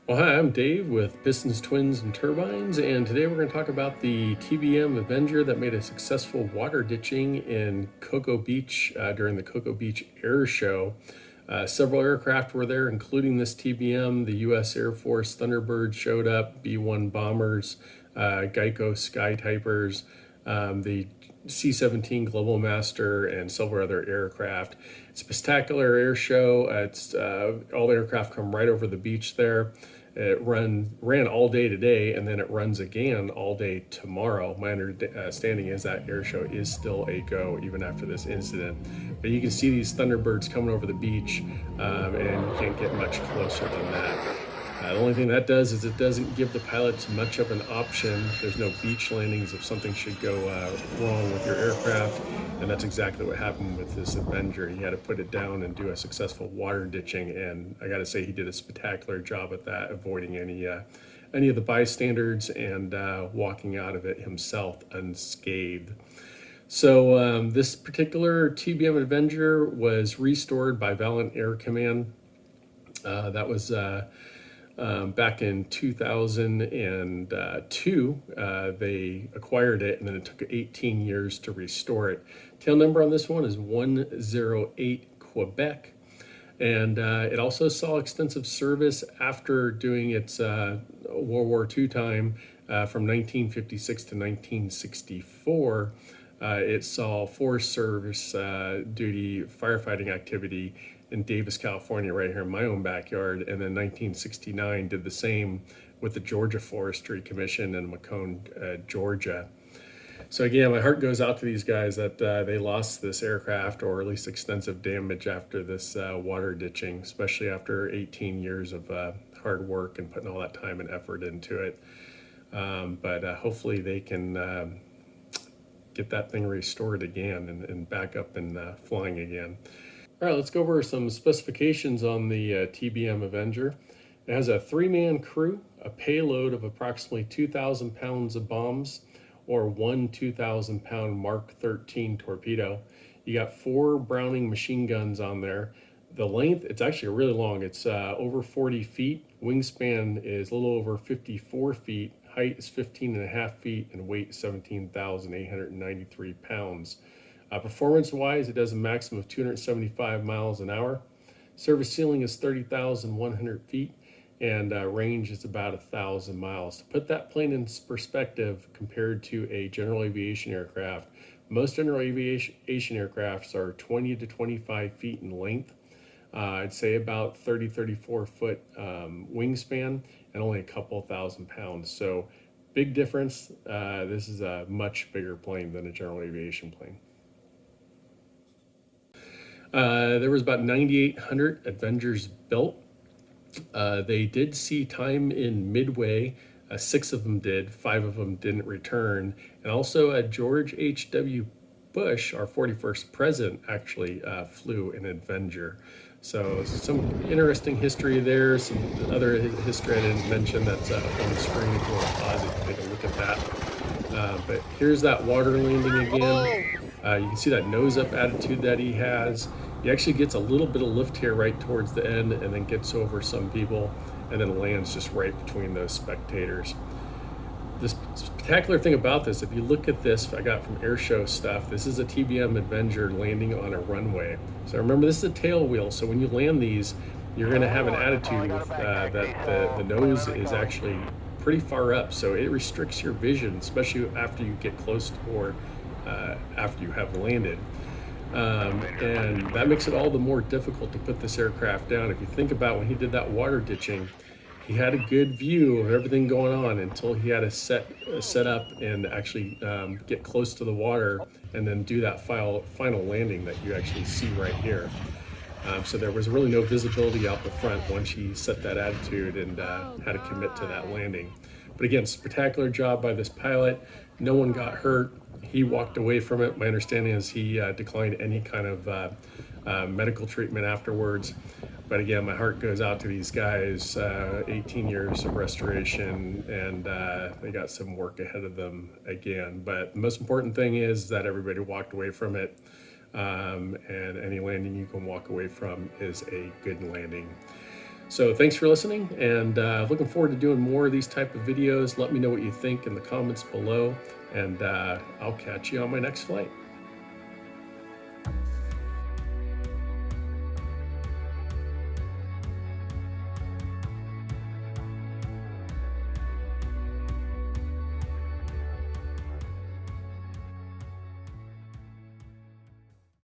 Well, hi, I'm Dave with Pistons, Twins, and Turbines, and today we're going to talk about the TBM Avenger that made a successful water ditching in Cocoa Beach during the Cocoa Beach Airshow. Several aircraft were there, including this TBM. The U.S. Air Force Thunderbird showed up, B-1 bombers, Geico Sky Typers, the C-17 Global Master, and several other aircraft. It's a spectacular air show. All the aircraft come right over the beach there. It ran all day today, and then it runs again all day tomorrow. My understanding is that air show is still a go even after this incident. But you can see these Thunderbirds coming over the beach, and you can't get much closer than that. The only thing that does is it doesn't give the pilots much of an option. There's no beach landings if something should go wrong with your aircraft, and that's exactly what happened with this Avenger. He had to put it down and do a successful water ditching, and I got to say he did a spectacular job at that, avoiding any of the bystanders and walking out of it himself unscathed. So this particular TBM Avenger was restored by Valiant Air Command. That was back in 2002. They acquired it, and then it took 18 years to restore it. Tail number on this one is 108 Quebec. And it also saw extensive service after doing its World War II time from 1956 to 1964. It saw forest service duty firefighting activity in Davis, California, right here in my own backyard. And then 1969 did the same with the Georgia Forestry Commission in Macomb, Georgia. So again, my heart goes out to these guys that they lost this aircraft, or at least extensive damage after this water ditching, especially after 18 years of hard work and putting all that time and effort into it. But hopefully they can get that thing restored again and back up and flying again. All right, let's go over some specifications on the TBM Avenger. It has a 3-man crew, a payload of approximately 2,000 pounds of bombs, or one 2,000-pound Mark 13 torpedo. You got 4 Browning machine guns on there. The length, it's actually really long. It's over 40 feet. Wingspan is a little over 54 feet. Height is 15.5 feet, and weight 17,893 pounds. Performance-wise, it does a maximum of 275 miles an hour. Service ceiling is 30,100 feet, and range is about 1,000 miles. To put that plane in perspective compared to a general aviation aircraft, most general aviation aircrafts are 20 to 25 feet in length. I'd say about 34 foot wingspan, and only a couple thousand pounds. So big difference. This is a much bigger plane than a general aviation plane. There was about 9,800 Avengers built. They did see time in Midway. 6 of them did, 5 of them didn't return. And also George H.W. Bush, our 41st president, actually flew an Avenger. So some interesting history there, some other history I didn't mention that's up on the screen. If you want to pause it, take a look at that. But here's that water landing again. You can see that nose up attitude that he has. He actually gets a little bit of lift here right towards the end, and then gets over some people, and then lands just right between those spectators. The spectacular thing about this, if you look at this, I got from airshow stuff, this is a TBM Avenger landing on a runway. So remember, this is a tail wheel, so when you land these, you're going to have an attitude with, that the nose is actually pretty far up, so it restricts your vision, especially after you get close to, or after you have landed. And that makes it all the more difficult to put this aircraft down. If you think about when he did that water ditching, he had a good view of everything going on until he had to set up and actually get close to the water, and then do that final landing that you actually see right here. So there was really no visibility out the front once he set that attitude and had to commit to that landing. But again, spectacular job by this pilot. No one got hurt. He walked away from it. My understanding is he declined any kind of medical treatment afterwards. But again, my heart goes out to these guys. 18 years of restoration, and they got some work ahead of them again. But the most important thing is that everybody walked away from it. And any landing you can walk away from is a good landing. So thanks for listening, and looking forward to doing more of these type of videos. Let me know what you think in the comments below, and I'll catch you on my next flight.